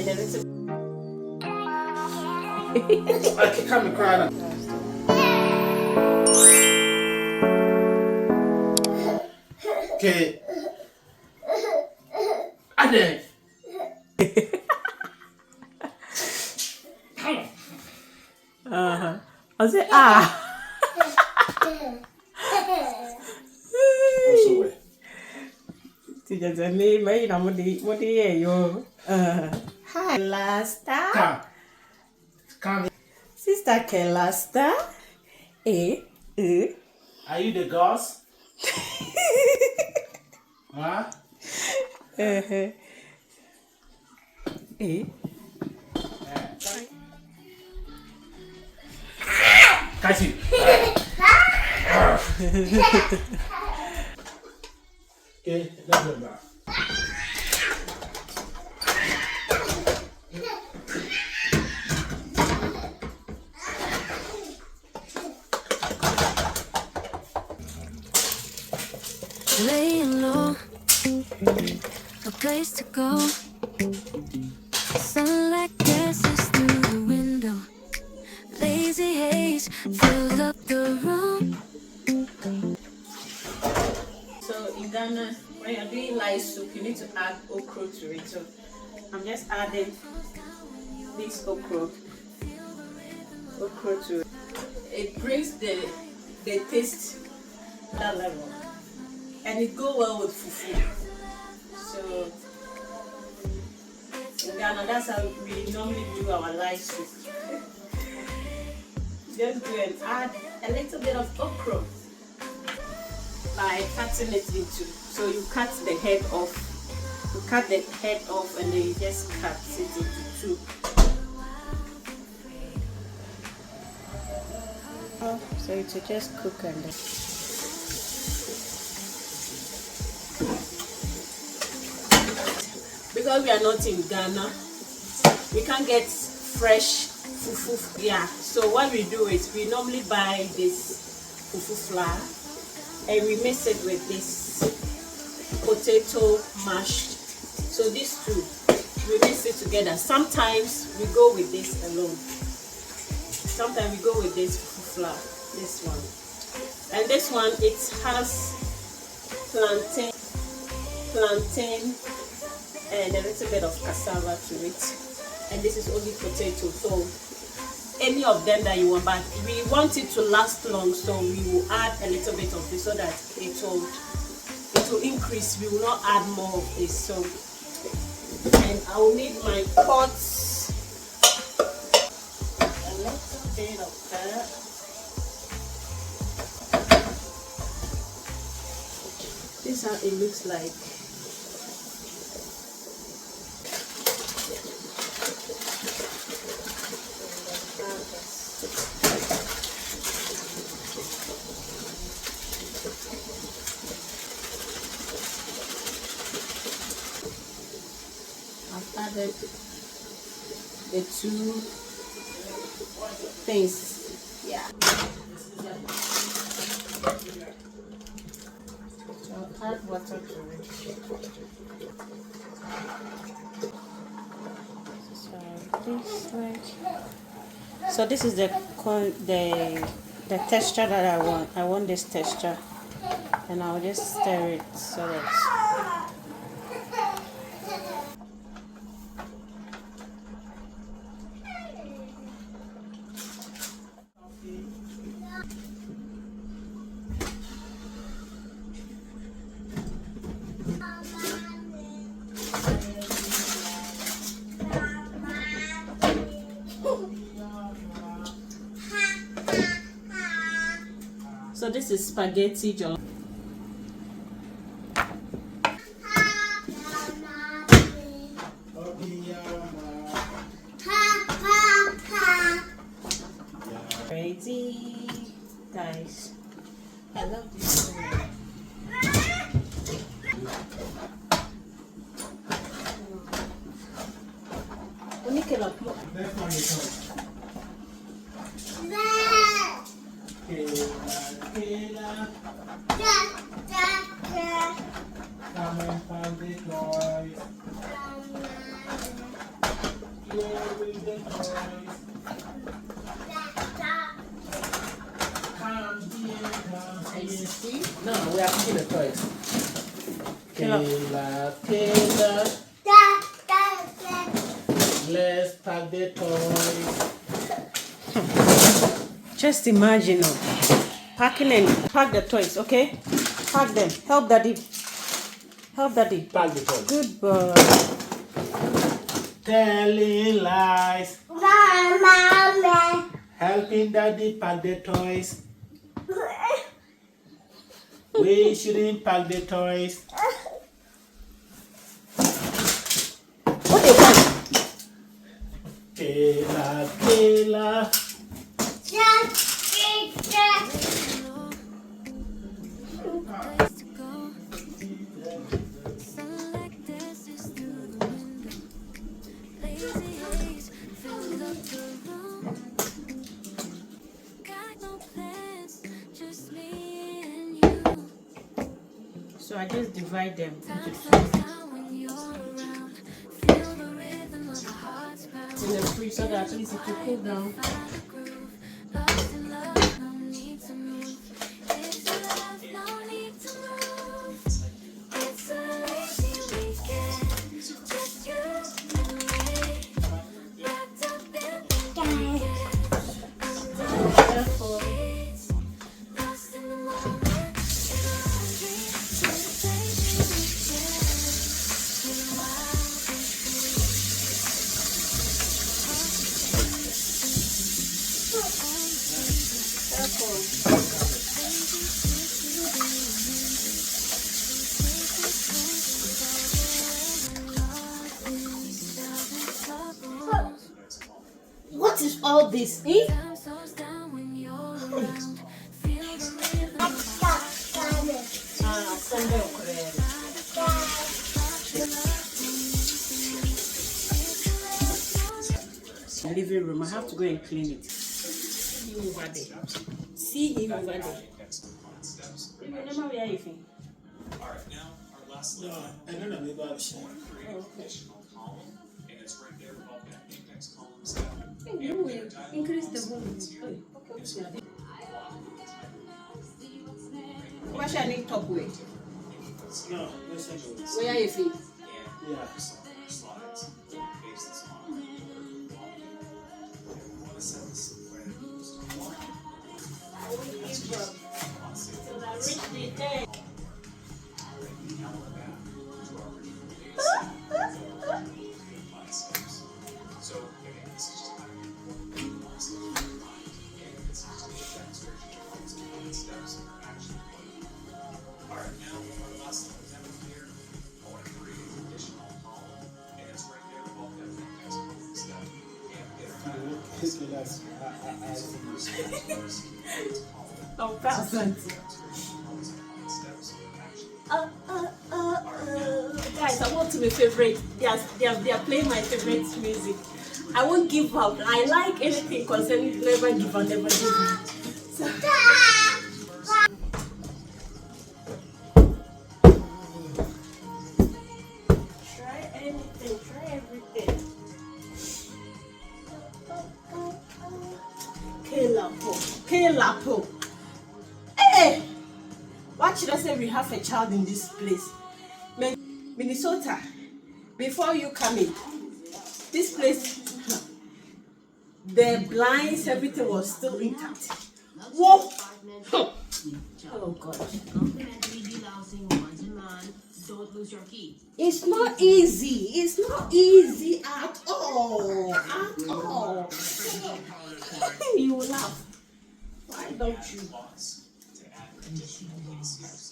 and a little. I can't cry. Okay. Ade. I say ah. Teacher me, may na mo di yo. Hi, Lasta. Come. Sister Kelasta. Are you the ghost? Huh? Catch it. Okay, let's go back. Laying low, a place to go. Sunlight dances through the window. Lazy haze fills up the room. So in Ghana, when you're doing light soup, you need to add okra to it. So I'm just adding this okra to it. It brings the taste to that level, and it goes well with fufu. So in Ghana, that's how we normally do our light soup. Just go and add a little bit of okra by cutting it into. So you cut the head off. You cut the head off and then you just cut it into two. So it will just cook and then. Because we are not in Ghana, we can't get fresh fufu. Yeah. So what we do is we normally buy this fufu flour and we mix it with this potato mashed. So these two, we mix it together. Sometimes we go with this alone. Sometimes we go with this fufu flour, this one. And this one, it has plantain and a little bit of cassava to it. And this is only potato. So any of them that you want, but we want it to last long, so we will add a little bit of this so that it will increase. We will not add more of this. So, and I will need my pots, a little bit of that. This is how it looks like. I've added the two things. Yeah. So I'll add water to it. So this is the texture that I want. I want this texture, and I'll just stir it so that. So this is spaghetti jollof. Ready, guys. I love this one. Come and find the toys. play with the toys. Come here, come here. See? No, we are picking the toys. Kayla. Kayla. Let's pack the toys. Just imagine, packing and pack the toys, okay? Pack them. Help daddy. Help daddy. Pack the toys. Good boy. Telling lies. Helping daddy pack the toys. We shouldn't pack the toys. What do you want? Kayla, Kayla. Place to go. Sunlight dances through the window. Lazy haze fills up the room. Got no plans, just me and you. So I just divide them Time into slows down when you're around. Feel the rhythm of our hearts pound. in the fridge so that at least it will cool down. Find the groove. Lost in love, no need to move. It's love, no need to move. It's a lazy weekend, just you and me. Wrapped up in blankets, under the sheets. Lost in the moment, in our dreams. It's a lazy weekend, in a wild What is all this? Eh? time slows down when you're around. Feel the rhythm of Living room. I have to go and clean it. See him over there. See him over there. Remember where you think? Alright, now our last No, I don't know about it. create an additional column, and it's right there above that index column step. Increase the volume. What shall I need top way? No, listen to it. Where are you feet? Yeah. Slides, paste this on. We want to set this where it goes to one. So again, this is just how you steps in your mind, and this is just a demonstration of how these steps are actually played. Alright, now our last little example here, I want to create an additional column, and it's right there above that index column step. And get our Oh, thousand. Guys, I want to be favorite. They are playing my favorite music. I won't give up. I like anything concerning never give up, never give up. So, try anything, try everything. K-Lapo. Hey! Why should I say we have a child in this place? Minnesota, before you come in, this place, the blinds, everything was still intact. Whoa! Oh God. Don't lose your key. It's not easy. It's not easy at all. At all. You will laugh. Why don't you? to add additional steps.